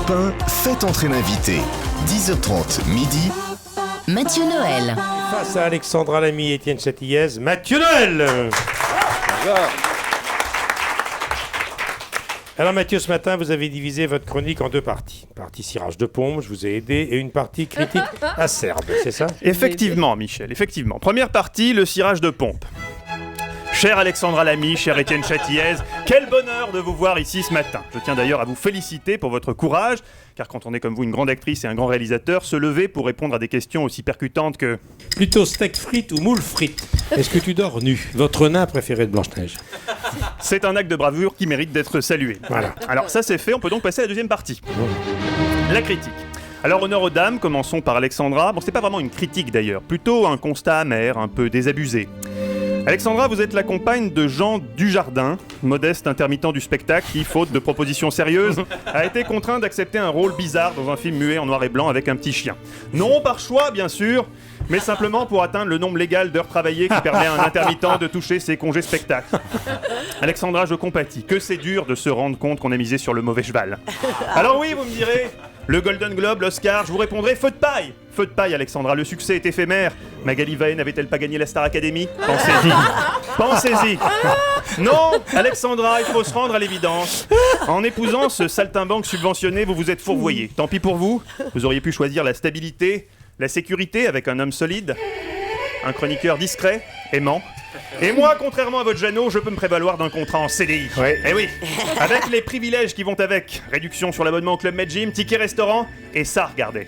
Europe 1, faites entrer l'invité. 10h30, midi. Mathieu Noël. Face à Alexandra Lamy et Étienne Châtillaise, Mathieu Noël. Alors Mathieu, ce matin, vous avez divisé votre chronique en deux parties. Une partie cirage de pompe, je vous ai aidé, et une partie critique acerbe, c'est ça ? Effectivement, Michel, effectivement. Première partie, le cirage de pompe. Chère Alexandra Lamy, chère Étienne Châtillaise, quel bonheur de vous voir ici ce matin. Je tiens d'ailleurs à vous féliciter pour votre courage, car quand on est comme vous une grande actrice et un grand réalisateur, se lever pour répondre à des questions aussi percutantes que... Plutôt steak frites ou moule frites. Est-ce que tu dors nu ? Votre nain préféré de Blanche-Neige. C'est un acte de bravoure qui mérite d'être salué. Voilà. Alors ça c'est fait, on peut donc passer à la deuxième partie. La critique. Alors honneur aux dames, commençons par Alexandra. Bon, c'est pas vraiment une critique d'ailleurs, plutôt un constat amer, un peu désabusé. Alexandra, vous êtes la compagne de Jean Dujardin, modeste intermittent du spectacle qui, faute de propositions sérieuses, a été contraint d'accepter un rôle bizarre dans un film muet en noir et blanc avec un petit chien. Non par choix, bien sûr, mais simplement pour atteindre le nombre légal d'heures travaillées qui permet à un intermittent de toucher ses congés spectacles. Alexandra, je compatis. Que c'est dur de se rendre compte qu'on a misé sur le mauvais cheval. Alors oui, vous me direz, le Golden Globe, l'Oscar, je vous répondrai feu de paille. Feu de paille, Alexandra, le succès est éphémère. Magali Vahe n'avait-elle pas gagné la Star Academy ? Pensez-y. Pensez-y. Non, Alexandra, il faut se rendre à l'évidence. En épousant ce saltimbanque subventionné, vous vous êtes fourvoyé. Tant pis pour vous, vous auriez pu choisir la stabilité, la sécurité avec un homme solide, un chroniqueur discret, aimant. Et moi, contrairement à votre Jeannot, je peux me prévaloir d'un contrat en CDI. Ouais. Eh oui, avec les privilèges qui vont avec. Réduction sur l'abonnement au Club Med Gym, ticket restaurant, et ça, regardez.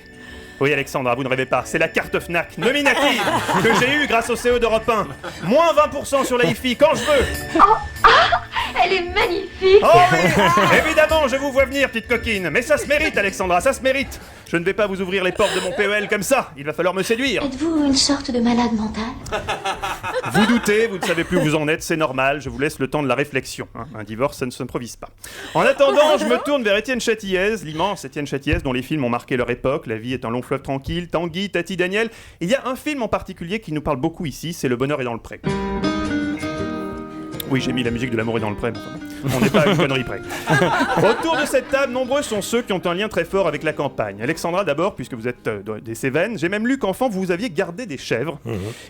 Oui, Alexandra, vous ne rêvez pas, c'est la carte Fnac nominative que j'ai eue grâce au CE d'Europe 1. Moins 20% sur la hi-fi quand je veux. Elle est magnifique. Oh oui, évidemment, je vous vois venir, petite coquine. Mais ça se mérite, Alexandra, ça se mérite. Je ne vais pas vous ouvrir les portes de mon PEL comme ça. Il va falloir me séduire. Êtes-vous une sorte de malade mental? Vous doutez, vous ne savez plus où vous en êtes, c'est normal. Je vous laisse le temps de la réflexion. Un divorce, ça ne s'improvise pas. En attendant, je me tourne vers Étienne Châtillaise, l'immense Étienne Châtillaise, dont les films ont marqué leur époque. La vie est un long fleuve tranquille. Tanguy, Tati, Daniel. Il y a un film en particulier qui nous parle beaucoup ici, c'est Le Bonheur est dans le pré. Oui, j'ai mis la musique de L'amour est dans le pré. On n'est pas à une connerie près. Autour de cette table, nombreux sont ceux qui ont un lien très fort avec la campagne. Alexandra, d'abord, puisque vous êtes des Cévennes, j'ai même lu qu'enfant, vous aviez gardé des chèvres.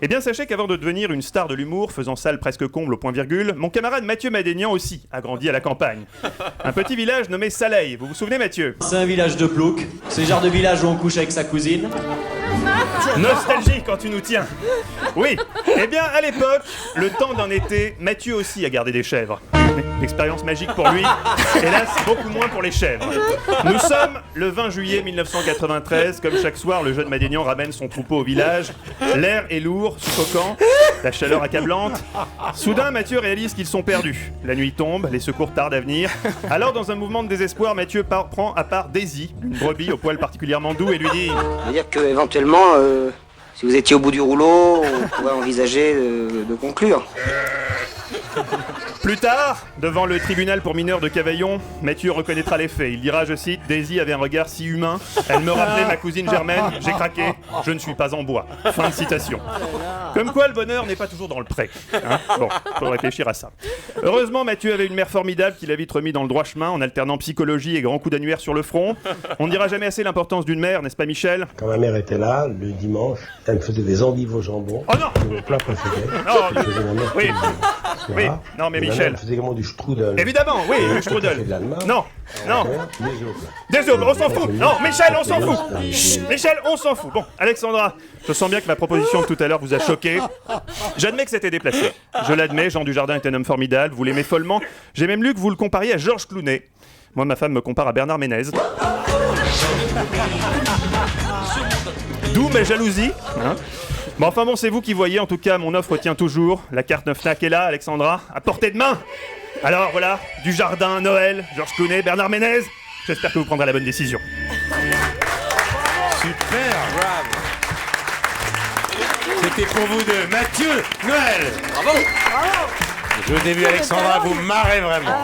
Eh bien, sachez qu'avant de devenir une star de l'humour, faisant salle presque comble au point-virgule, mon camarade Mathieu Madénian aussi a grandi à la campagne. Un petit village nommé Saleil. Vous vous souvenez, Mathieu ? C'est un village de plouc. C'est le genre de village où on couche avec sa cousine. Nostalgie quand tu nous tiens. Oui, eh bien à l'époque, le temps d'un été, Mathieu aussi a gardé des chèvres. L'expérience magique pour lui, hélas beaucoup moins pour les chèvres. Nous sommes le 20 juillet 1993, comme chaque soir, le jeune Madénian ramène son troupeau au village. L'air est lourd, suffocant, la chaleur accablante. Soudain, Mathieu réalise qu'ils sont perdus. La nuit tombe, les secours tardent à venir. Alors, dans un mouvement de désespoir, Mathieu prend à part Daisy, une brebis au poil particulièrement doux, et lui dit... C'est-à-dire que éventuellement, si vous étiez au bout du rouleau, on pourrait envisager de conclure. Plus tard, devant le tribunal pour mineurs de Cavaillon, Mathieu reconnaîtra les faits. Il dira, je cite, « Daisy avait un regard si humain, elle me rappelait ma cousine Germaine, j'ai craqué, je ne suis pas en bois. » Fin de citation. Comme quoi, le bonheur n'est pas toujours dans le pré. Hein, bon, faut réfléchir à ça. Heureusement, Mathieu avait une mère formidable qui l'a vite remis dans le droit chemin en alternant psychologie et grands coups d'annuaire sur le front. On ne dira jamais assez l'importance d'une mère, n'est-ce pas, Michel ? Quand ma mère était là, le dimanche, elle me faisait des endives au jambon. Oh non ! C'est mon plat préféré. Non, Je faisais ma mère oui. tous les soirs. Oui, non mais Et ma Michel. mère faisait également du strudel. Évidemment, oui, le strudel. C'est de l'allemand. Non, non. Les Des œufs, on s'en fout. Non, Michel, on s'en fout. Chut, Michel, on s'en fout. Bon, Alexandra, je sens bien que ma proposition de tout à l'heure vous a choqué. J'admets que c'était déplacé. Je l'admets, Jean Dujardin est un homme formidable, vous l'aimez follement. J'ai même lu que vous le compariez à Georges Clooney. Moi, ma femme me compare à Bernard Ménez. D'où ma jalousie. Hein. Bon, enfin bon, c'est vous qui voyez. En tout cas, mon offre tient toujours. La carte Fnac est là, Alexandra, à portée de main. Alors voilà, Dujardin, Noël, Georges Clooney, Bernard Ménez. J'espère que vous prendrez la bonne décision. Super, bravo. C'était pour vous deux, Mathieu Noël. Bravo. Je vous ai vu, Alexandra, vous marrez vraiment.